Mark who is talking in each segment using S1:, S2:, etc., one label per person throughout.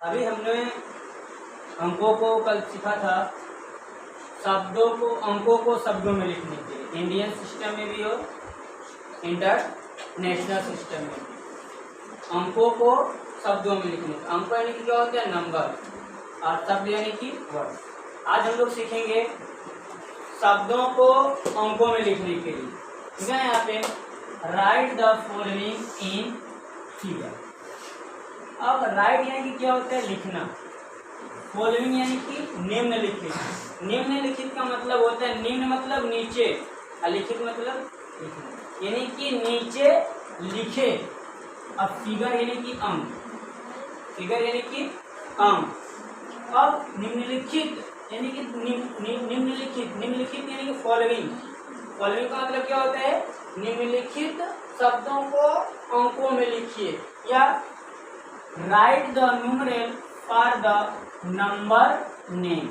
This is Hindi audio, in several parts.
S1: अभी हमने अंकों को कल सीखा था, शब्दों को अंकों को शब्दों में लिखने के लिए, इंडियन सिस्टम में भी और इंटरनेशनल सिस्टम में भी अंकों को शब्दों में लिखने के। अंक यानी कि क्या होता है, नंबर, और शब्द यानी कि वर्ड। आज हम लोग सीखेंगे शब्दों को अंकों में लिखने के लिए। ठीक है, यहाँ पे right the following in figure. अब राइट यानी कि क्या होता है, लिखना। फॉलोइंग यानी कि निम्नलिखित। निम्नलिखित का मतलब होता है, निम्न मतलब नीचे, और लिखित मतलब लिखना, यानी कि नीचे लिखे। अब फिगर यानी कि अंक, फिगर यानी कि अंक। अब निम्नलिखित यानी कि निम्नलिखित, निम्नलिखित यानी कि फॉलोइंग। फॉलोइंग का मतलब क्या होता है, निम्नलिखित शब्दों को अंकों में लिखिए, या right the numeral for the number name.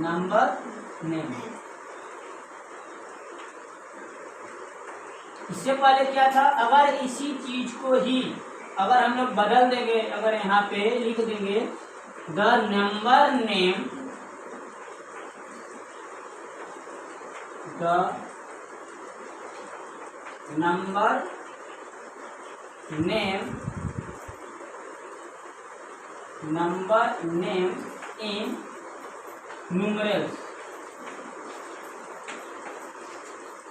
S1: Number name. इससे पहले क्या था, अगर इसी चीज को ही अगर हम लोग बदल देंगे, अगर यहाँ पे लिख देंगे the number name, the number name, number name in numerals,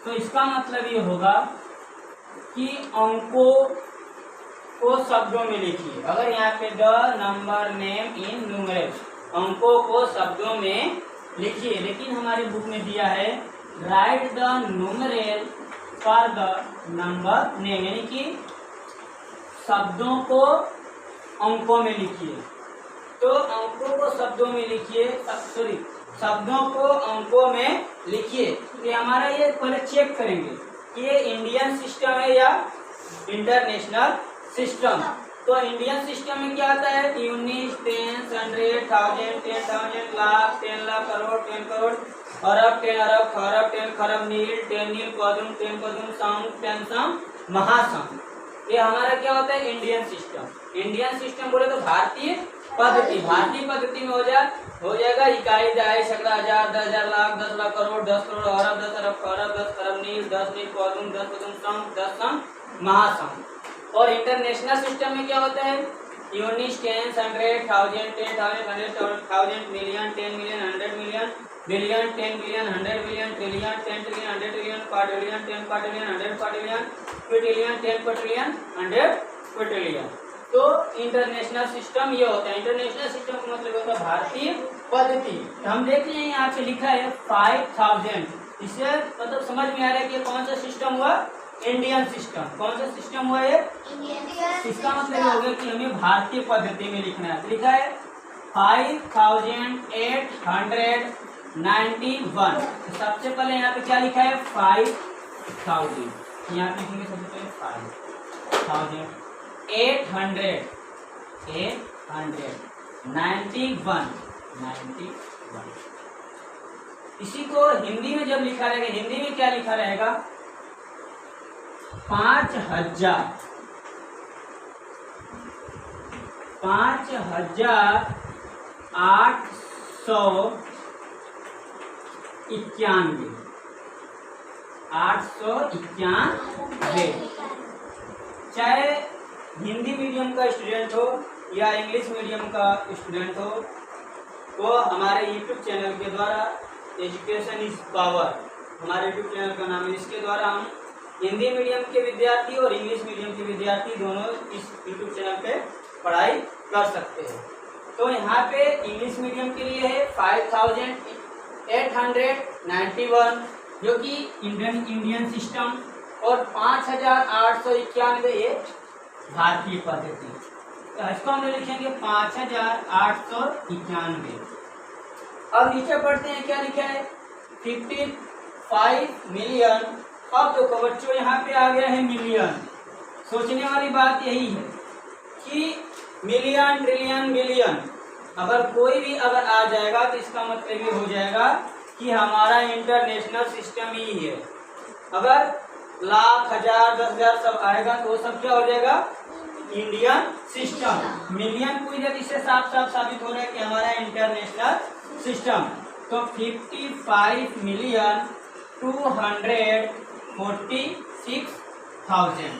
S1: तो इसका मतलब ये होगा कि अंकों को शब्दों में लिखिए। अगर यहाँ पे the number name in numerals, अंकों को शब्दों में लिखिए, लेकिन हमारे बुक में दिया है right the numeral for the number name, यानी कि शब्दों को अंकों में लिखिए। तो अंकों को शब्दों में लिखिए, सॉरी, शब्दों को अंकों में लिखिए। तो हमारा ये पहले चेक करेंगे कि ये इंडियन सिस्टम है या इंटरनेशनल सिस्टम। तो इंडियन सिस्टम में क्या आता है, यूनिट, टेंस, 100, 1000, 10,000, लाख, 10 लाख, करोड़, 10 करोड़, अरब, 10 अरब, खरब, 10 खरब, नील, 10 नील, पदुम, 10 पदुम, सम, 10 सम, महासम। ये हमारा क्या होता है, इंडियन सिस्टम। इंडियन सिस्टम बोले तो भारतीय पद्धति। भारतीय पद्धति में हो जाएगा इकाई, दहाई, सैकड़ा, हजार, 10,000, लाख, 10 लाख, करोड़, 10 करोड़, अरब, 10 अरब, खरब, 10 खरब, नील, 10 नील, पदुम, 10 पदुम, सम, 10 सम, महासम। और इंटरनेशनल सिस्टम में क्या होता है, unit, tens, 100, 1000, 10,000, 100,000, million, 10 million, 100 million, billion, 10 billion, 100 billion, trillion, 10 trillion, 100 trillion, quadrillion, 10 quadrillion, 100 quadrillion, quintillion, 10 quintillion, 100 quintillion. तो इंटरनेशनल सिस्टम ये होता है। इंटरनेशनल सिस्टम का मतलब होता है भारतीय पद्धति। तो हम देख रहे हैं यहाँ पे लिखा है 5000। इससे मतलब समझ में आ रहा है कि कौन सा सिस्टम हुआ, इंडियन सिस्टम। कौन सा सिस्टम हुआ ये, इसका मतलब हो गया कि हमें भारतीय पद्धति में लिखना है। लिखा है 5891। तो सबसे पहले यहाँ पे क्या लिखा है, 5000। यहाँ पे लिखेंगे सबसे पहले 5891। 91। इसी को हिंदी में जब लिखा रहेगा, हिंदी में क्या लिखा रहेगा, 5000। 5891। 891। चाहे हिंदी मीडियम का स्टूडेंट हो या इंग्लिश मीडियम का स्टूडेंट हो, तो हमारे यूट्यूब चैनल के द्वारा एजुकेशन इज पावर, हमारे यूट्यूब चैनल का नाम है। इसके द्वारा हम हिंदी मीडियम के विद्यार्थी और इंग्लिश मीडियम के विद्यार्थी दोनों इस यूट्यूब चैनल पे पढ़ाई कर सकते हैं। तो यहाँ पे इंग्लिश मीडियम के लिए है 5891, जो कि इंडियन सिस्टम, और 5891 ये भारतीय पद्धति। तो इसको हम लिखेंगे 5891। अब नीचे पढ़ते हैं, क्या लिखा है, 55 मिलियन। अब देखो बच्चों, यहाँ पे आ गया है मिलियन। सोचने वाली बात यही है कि मिलियन, ट्रिलियन, बिलियन, अगर कोई भी अगर आ जाएगा तो इसका मतलब ये हो जाएगा कि हमारा इंटरनेशनल सिस्टम ही है। अगर लाख, हजार, 10,000 सब आएगा तो वो सब क्या हो जाएगा, इंडियन सिस्टम। मिलियन पूरी जगह इससे साफ साफ साबित हो रहा है कि हमारा इंटरनेशनल सिस्टम। तो 55,246,000।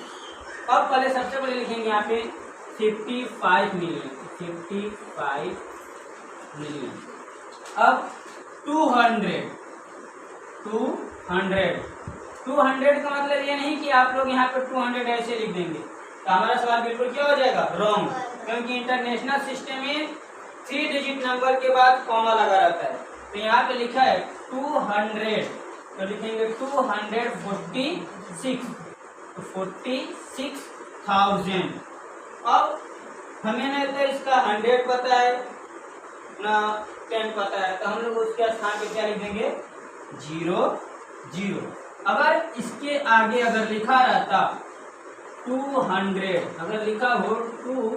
S1: अब पहले सबसे पहले लिखेंगे यहाँ पे 55 मिलियन, 55 मिलियन। अब 200 का मतलब ये नहीं कि आप लोग यहाँ पे 200 ऐसे लिख देंगे तो हमारा सवाल बिल्कुल क्या हो जाएगा, रॉन्ग, क्योंकि इंटरनेशनल सिस्टम में 3 डिजिट नंबर के बाद कॉमा लगा रहता है। तो यहाँ पे लिखा है 200, तो लिखेंगे 246, तो 46,000। अब हमें ना तो इसका 100 पता है ना 10 पता है, तो हम लोग उसके स्थान पे क्या लिख देंगे, 0। अगर इसके आगे अगर लिखा रहता 200, अगर लिखा हो 200,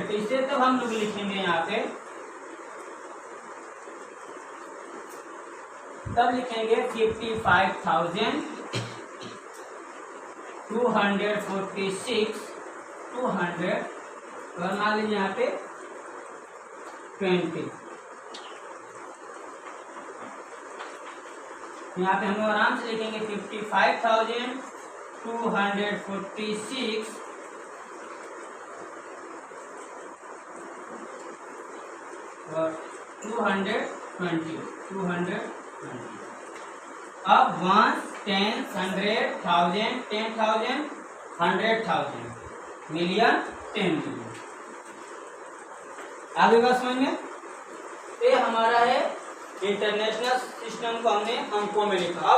S1: तो इसे तो हम लोग लिखेंगे यहाँ पे, तब लिखेंगे 55,246, 200, और मान लीजिए यहाँ पे 20। यहाँ पे हम लोग आराम से लिखेंगे 55,246 और 220। अब 1, 10, 100, 1000, 10,000, 100,000, मिलियन, 10 मिलियन। आगे बात समझ में? ये हमारा है इंटरनेशनल सिस्टम को हमने अंकों में लिखा।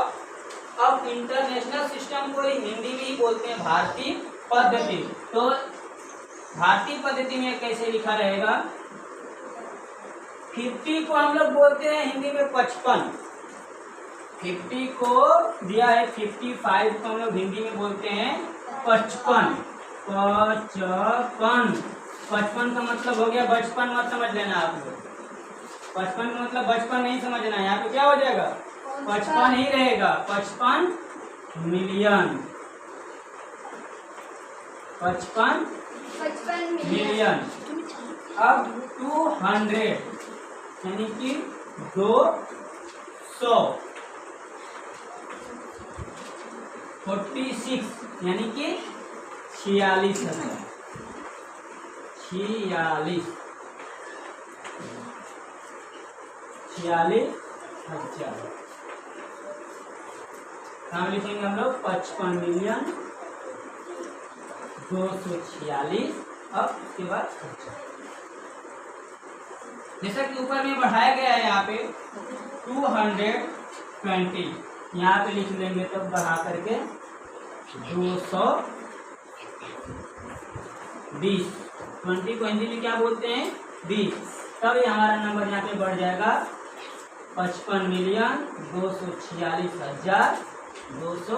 S1: अब इंटरनेशनल सिस्टम को हिंदी में ही बोलते हैं भारतीय पद्धति। तो भारतीय पद्धति में कैसे लिखा रहेगा, 50 को हम लोग बोलते हैं हिंदी में 55, 50 को दिया है 55 को हम लोग हिंदी में बोलते हैं 55। 55 का मतलब हो गया बचपन, मत समझ लेना आप लोग। 55 का मतलब बचपन नहीं समझना, यहाँ पे क्या हो जाएगा, 55 ही रहेगा, 55 मिलियन, 55 मिलियन। अब 200 यानी कि 200, 46 यानी कि 46,000, 46,000। नाम लिखेंगे हम लोग 55 मिलियन 246। अब उसके बाद जैसा कि ऊपर में बढ़ाया गया है यहाँ पे 220, यहाँ पे लिख लेंगे तब बढ़ा करके 220। 20 को हिंदी में क्या बोलते हैं, 20। तब ये हमारा नंबर यहाँ पे बढ़ जाएगा 55,246,200।